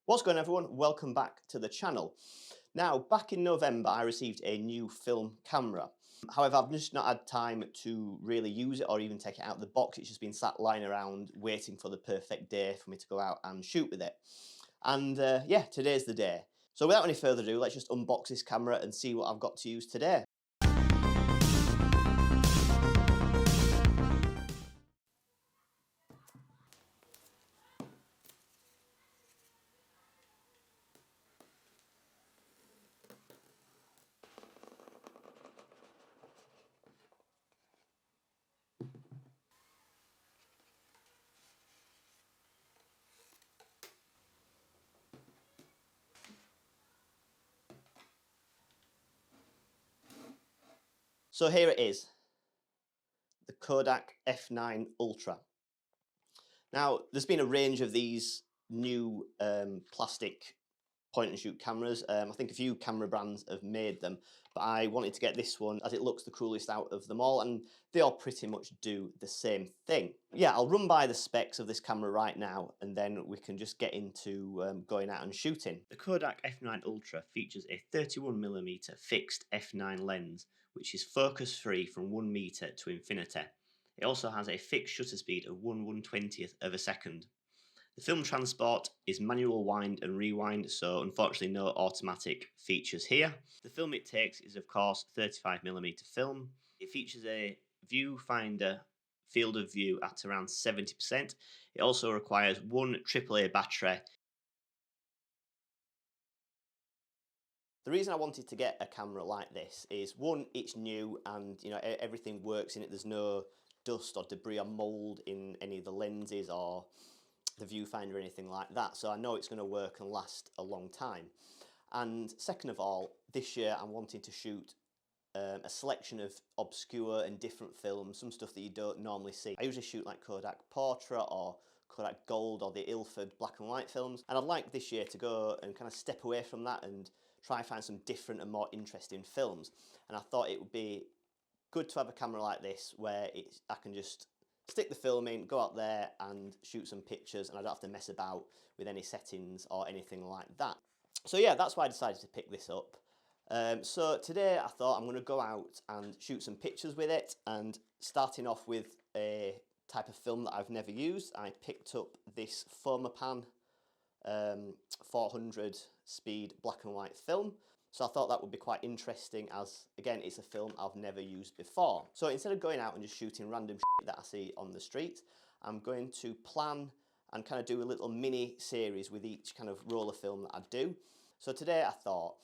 What's going on, everyone? Welcome back to the channel. Now, back in November, I received a new film camera. However, I've just not had time to really use it or even take it out of the box. It's just been sat lying around waiting for the perfect day for me to go out and shoot with it. And yeah, today's the day. So without any further ado, let's just unbox this camera and see what I've got to use today. So here it is, the Kodak F9 Ultra. Now, there's been a range of these new plastic point and shoot cameras. I think a few camera brands have made them, but I wanted to get this one as it looks the coolest out of them all, and they all pretty much do the same thing. Yeah, I'll run by the specs of this camera right now, and then we can just get into going out and shooting. The Kodak F9 Ultra features a 31mm fixed f9 lens, which is focus free from 1 meter to infinity. It also has a fixed shutter speed of 1/120th of a second. The film transport is manual wind and rewind, so unfortunately no automatic features here. The film it takes is of course 35mm film. It features a viewfinder field of view at around 70%. It also requires one AAA battery. The reason I wanted to get a camera like this is, one, it's new and everything works in it. There's no dust or debris or mould in any of the lenses or the viewfinder or anything like that, so I know it's going to work and last a long time. And second of all, this year I'm wanting to shoot a selection of obscure and different films, some stuff that you don't normally see. I usually shoot like Kodak Portrait or Kodak Gold or the Ilford black and white films, and I'd like this year to go and kind of step away from that and try and find some different and more interesting films. And I thought it would be good to have a camera like this where I can just stick the film in, go out there and shoot some pictures, and I don't have to mess about with any settings or anything like that. So yeah, that's why I decided to pick this up. So today I thought I'm going to go out and shoot some pictures with it, and starting off with a type of film that I've never used, I picked up this Fomapan 400 speed black and white film. So I thought that would be quite interesting, as again it's a film I've never used before. So instead of going out and just shooting random shit that I see on the street, I'm going to plan and kind of do a little mini series with each kind of roll of film that I do. So today I thought,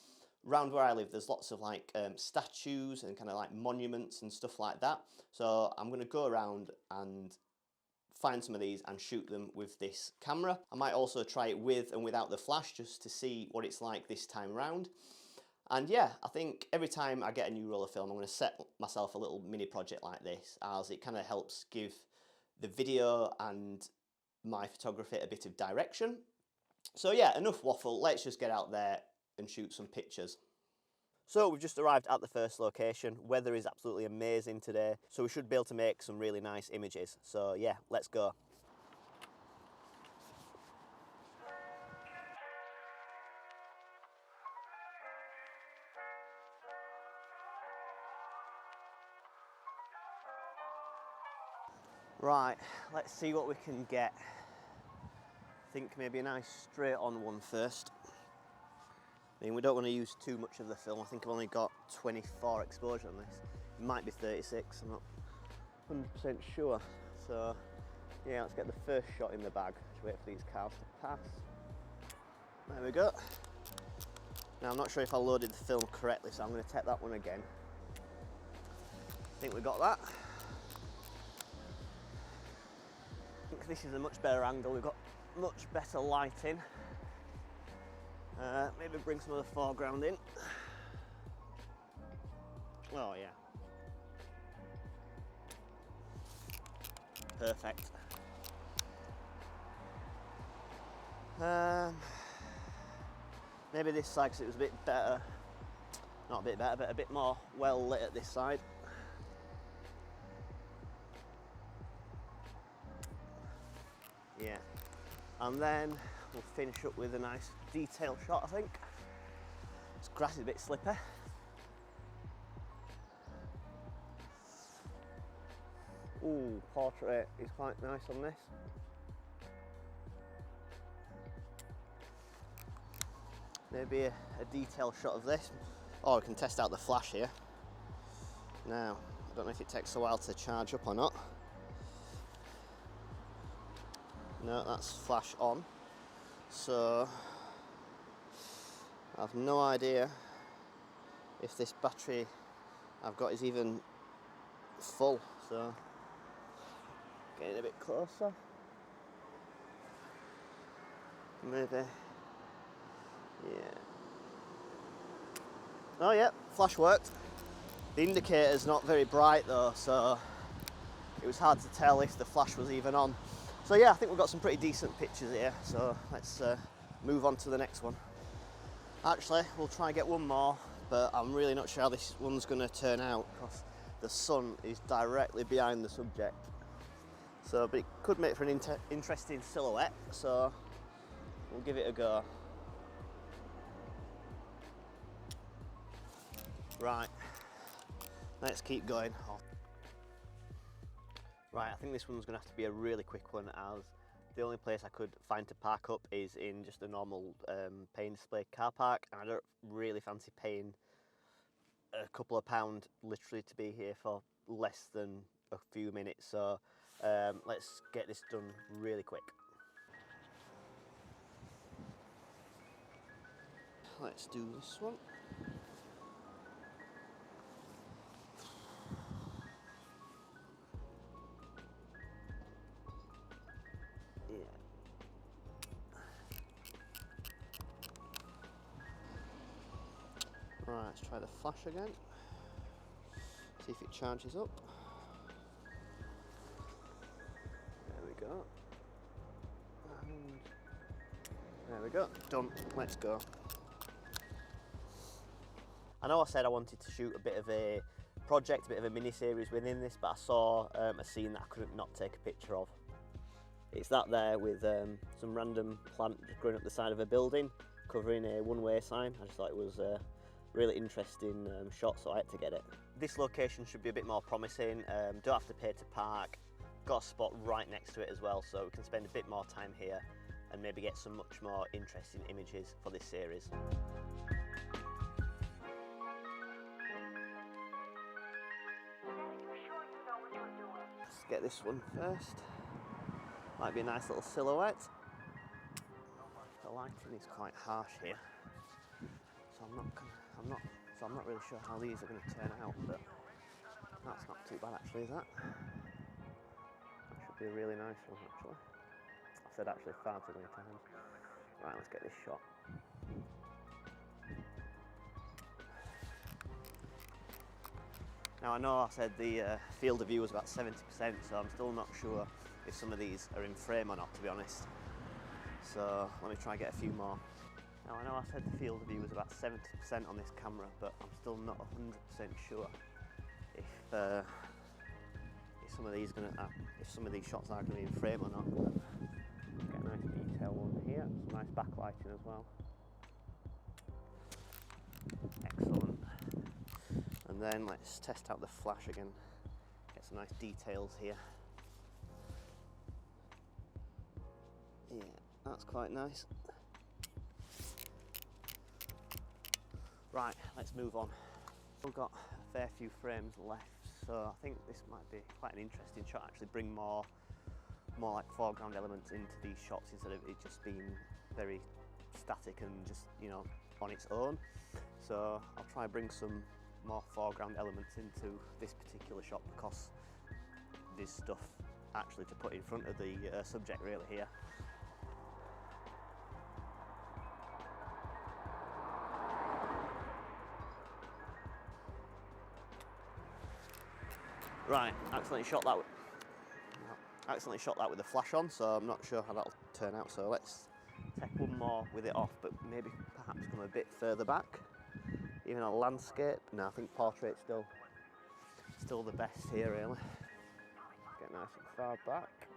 around where I live there's lots of like statues and kind of like monuments and stuff like that. So I'm going to go around and find some of these and shoot them with this camera. I might also try it with and without the flash just to see what it's like this time around. And yeah, I think every time I get a new roll of film, I'm going to set myself a little mini project like this, as it kind of helps give the video and my photography a bit of direction. So yeah, enough waffle, let's just get out there and shoot some pictures. So we've just arrived at the first location. Weather is absolutely amazing today, so we should be able to make some really nice images. So yeah, let's go. Right, let's see what we can get. I think maybe a nice straight on one first. I mean, we don't want to use too much of the film. I think I've only got 24 exposure on this. It might be 36, I'm not 100% sure. So yeah, let's get the first shot in the bag. Just wait for these cars to pass. There we go. Now I'm not sure if I loaded the film correctly, so I'm going to take that one again. I think we got that. I think this is a much better angle. We've got much better lighting. Maybe bring some of the foreground in. Oh yeah. Perfect. Maybe this side, because it was a bit better. Not a bit better, but a bit more well lit at this side. Yeah. And then we'll finish up with a nice detail shot, I think. This grass is a bit slippery. Ooh, portrait is quite nice on this. Maybe a detail shot of this. Or we can test out the flash here. Now, I don't know if it takes a while to charge up or not. No, that's flash on. So, I've no idea if this battery I've got is even full. So, getting a bit closer. Maybe. Yeah. Oh yeah, flash worked. The indicator's not very bright though, so it was hard to tell if the flash was even on. So yeah, I think we've got some pretty decent pictures here, so let's move on to the next one. Actually, we'll try and get one more, but I'm really not sure how this one's going to turn out because the sun is directly behind the subject. So, but it could make for an interesting silhouette, so we'll give it a go. Right, let's keep going. Right, I think this one's going to have to be a really quick one, as the only place I could find to park up is in just a normal paying display car park, and I don't really fancy paying a couple of pound literally to be here for less than a few minutes. So let's get this done really quick. Let's do this one. Yeah. Right, let's try the flash again. See if it charges up. There we go. And there we go. Done. Let's go. I know I said I wanted to shoot a bit of a project, a bit of a mini-series within this, but I saw a scene that I couldn't not take a picture of. It's that there with some random plant just growing up the side of a building, covering a one-way sign. I just thought it was a really interesting shot, so I had to get it. This location should be a bit more promising. Don't have to pay to park. Got a spot right next to it as well, so we can spend a bit more time here and maybe get some much more interesting images for this series. Let's get this one first. Might be a nice little silhouette. The lighting is quite harsh here, so I'm not really sure how these are going to turn out, but that's not too bad actually, is that? That should be a really nice one actually. I said actually far too many times. Right, let's get this shot. Now I know I said the field of view was about 70%, so I'm still not sure if some of these are in frame or not, to be honest. So let me try and get a few more. Now I know I said the field of view was about 70% on this camera, but I'm still not 100% sure if some of these shots are going to be in frame or not. Get a nice detail one here, some nice backlighting as well. Excellent. And then let's test out the flash again. Get some nice details here. Yeah, that's quite nice. Right, let's move on. We've got a fair few frames left, so I think this might be quite an interesting shot. Actually, bring more like foreground elements into these shots instead of it just being very static and just, you know, on its own. So I'll try and bring some more foreground elements into this particular shot because there's stuff actually to put in front of the subject really here. Right, accidentally shot that with the flash on, so I'm not sure how that'll turn out. So let's take one more with it off, but maybe perhaps come a bit further back. Even a landscape. No, I think portrait's still the best here really. Get nice and far back.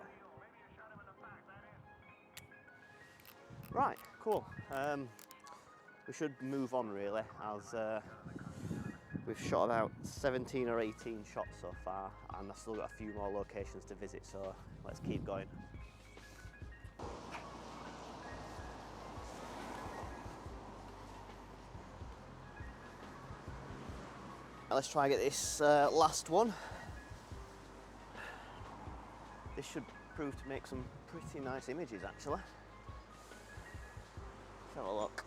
Right, cool. We should move on really, as we've shot about 17 or 18 shots so far, and I've still got a few more locations to visit, so let's keep going. Let's try and get this last one. This should prove to make some pretty nice images actually. Let's have a look.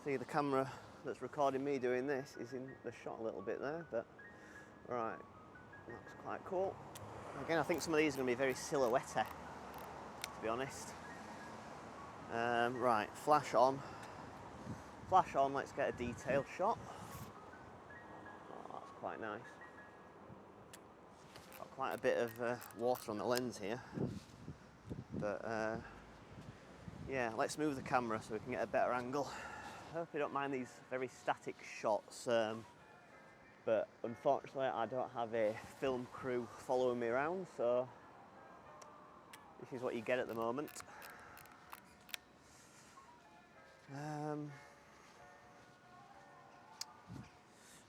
See, the camera that's recording me doing this is in the shot a little bit there, but right, that's quite cool. Again, I think some of these are going to be very silhouette-y, to be honest. Right, flash on, let's get a detailed shot. Oh, that's quite nice. Got quite a bit of water on the lens here, but yeah, let's move the camera so we can get a better angle. I hope you don't mind these very static shots, but unfortunately I don't have a film crew following me around, so this is what you get at the moment.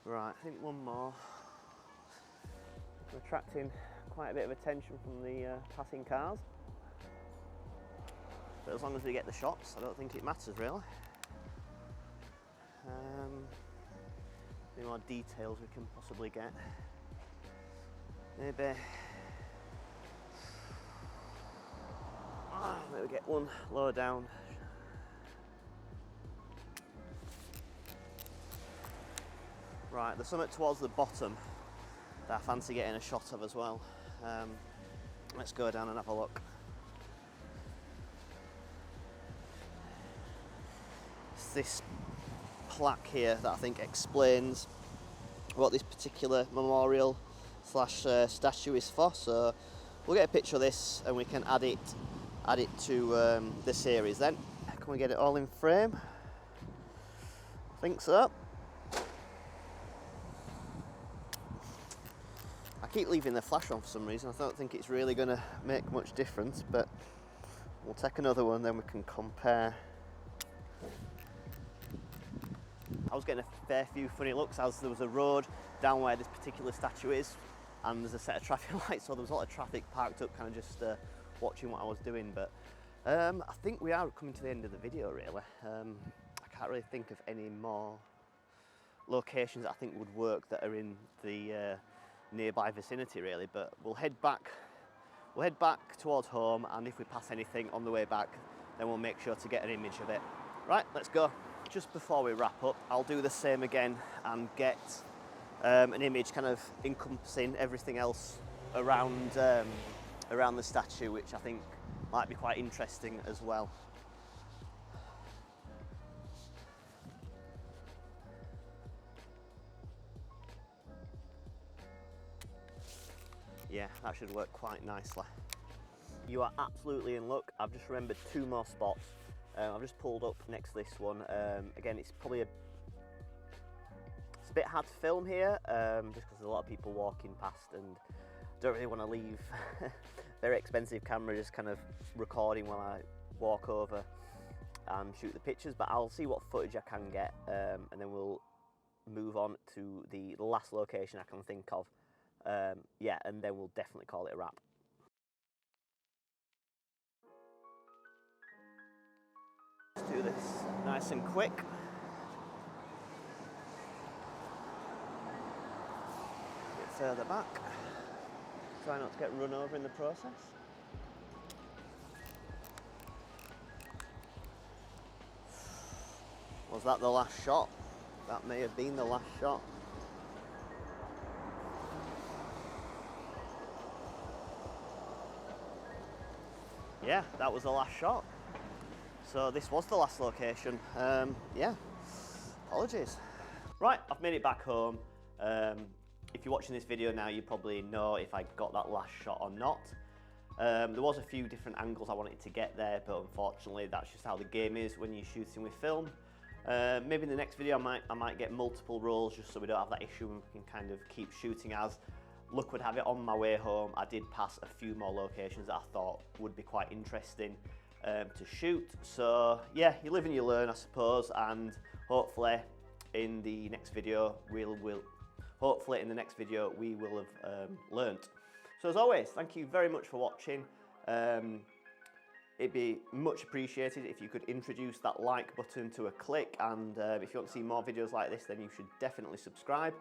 Right, I think one more. We're attracting quite a bit of attention from the passing cars, but as long as we get the shots, I don't think it matters really. Any more details we can possibly get? Maybe get one lower down. Right, there's something towards the bottom that I fancy getting a shot of as well. Let's go down and have a look. It's this plaque here that I think explains what this particular memorial slash statue is for, so we'll get a picture of this and we can add it to the series then. Can we get it all in frame? I think so. I keep leaving the flash on for some reason. I don't think it's really going to make much difference, but we'll take another one, then we can compare. I was getting a fair few funny looks as there was a road down where this particular statue is, and there's a set of traffic lights, so there was a lot of traffic parked up kind of just watching what I was doing, but I think we are coming to the end of the video really. I can't really think of any more locations that I think would work that are in the nearby vicinity really, but we'll head back towards home, and if we pass anything on the way back, then we'll make sure to get an image of it. Right, let's go. Just before we wrap up, I'll do the same again and get an image kind of encompassing everything else around the statue, which I think might be quite interesting as well. Yeah, that should work quite nicely. You are absolutely in luck. I've just remembered two more spots. I've just pulled up next to this one. Again, it's probably a bit hard to film here, just because there's a lot of people walking past, and don't really want to leave very expensive camera just kind of recording while I walk over and shoot the pictures. But I'll see what footage I can get, and then we'll move on to the last location I can think of. Yeah, and then we'll definitely call it a wrap. Let's do this nice and quick. Get further back. Try not to get run over in the process. Was that the last shot? That may have been the last shot. Yeah, that was the last shot. So this was the last location. Yeah, apologies. Right, I've made it back home. If you're watching this video now, you probably know if I got that last shot or not. There was a few different angles I wanted to get there, but unfortunately that's just how the game is when you're shooting with film. Maybe in the next video I might get multiple rolls just so we don't have that issue and we can kind of keep shooting as luck would have it, on my way home I did pass a few more locations that I thought would be quite interesting to shoot. So yeah, you live and you learn, I suppose, and hopefully in the next video we will have learnt. So as always, thank you very much for watching. It'd be much appreciated if you could introduce that like button to a click, and if you want to see more videos like this, then you should definitely subscribe.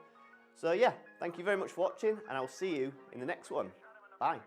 So yeah, thank you very much for watching, and I'll see you in the next one. Bye.